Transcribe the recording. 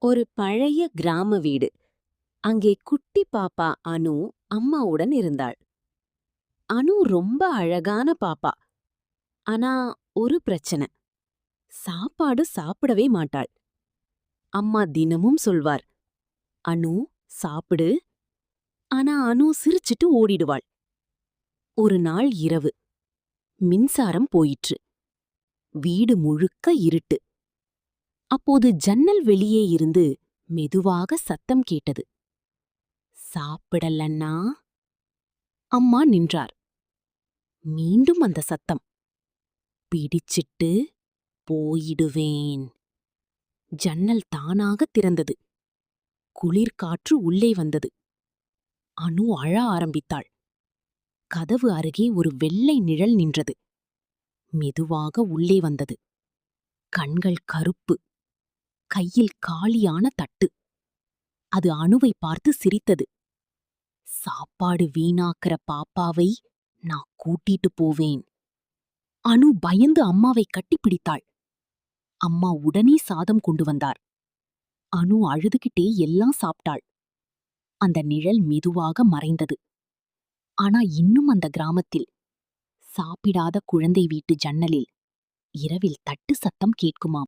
ஒரு பழைய கிராம வீடு. அங்கே குட்டி பாப்பா அனு அம்மாவுடன் இருந்தாள். அனு ரொம்ப அழகான பாப்பா. ஆனா ஒரு பிரச்சனை. சாப்பாடு சாப்பிடவே மாட்டாள். அம்மா தினமும் சொல்வார், அனு சாப்பிடு. ஆனா அனு சிரிச்சிட்டு ஓடிடுவாள். ஒரு நாள் இரவு மின்சாரம் போயிற்று. வீடு முழுக்க இருட்டு. அப்போது ஜன்னல் வெளியே இருந்து மெதுவாக சத்தம் கேட்டது. சாப்பிடலன்னா? அம்மா நின்றார். மீண்டும் அந்த சத்தம். பிடிச்சிட்டு போயிடுவேன். ஜன்னல் தானாக திறந்தது. குளிர்காற்று உள்ளே வந்தது. அனு அழ ஆரம்பித்தாள். கதவு அருகே ஒரு வெள்ளை நிழல் நின்றது. மெதுவாக உள்ளே வந்தது. கண்கள் கருப்பு. கையில் காலியான தட்டு. அது அணுவை பார்த்து சிரித்தது. சாப்பாடு வீணாக்கிற பாப்பாவை நான் கூட்டிட்டு போவேன். அனு பயந்து அம்மாவை கட்டிப்பிடித்தாள். அம்மா உடனே சாதம் கொண்டு வந்தார். அனு அழுதுகிட்டே எல்லாம் சாப்பிட்டாள். அந்த நிழல் மெதுவாக மறைந்தது. ஆனா இன்னும் அந்த கிராமத்தில் சாப்பிடாத குழந்தை வீட்டு ஜன்னலில் இரவில் தட்டு சத்தம் கேட்குமாம்.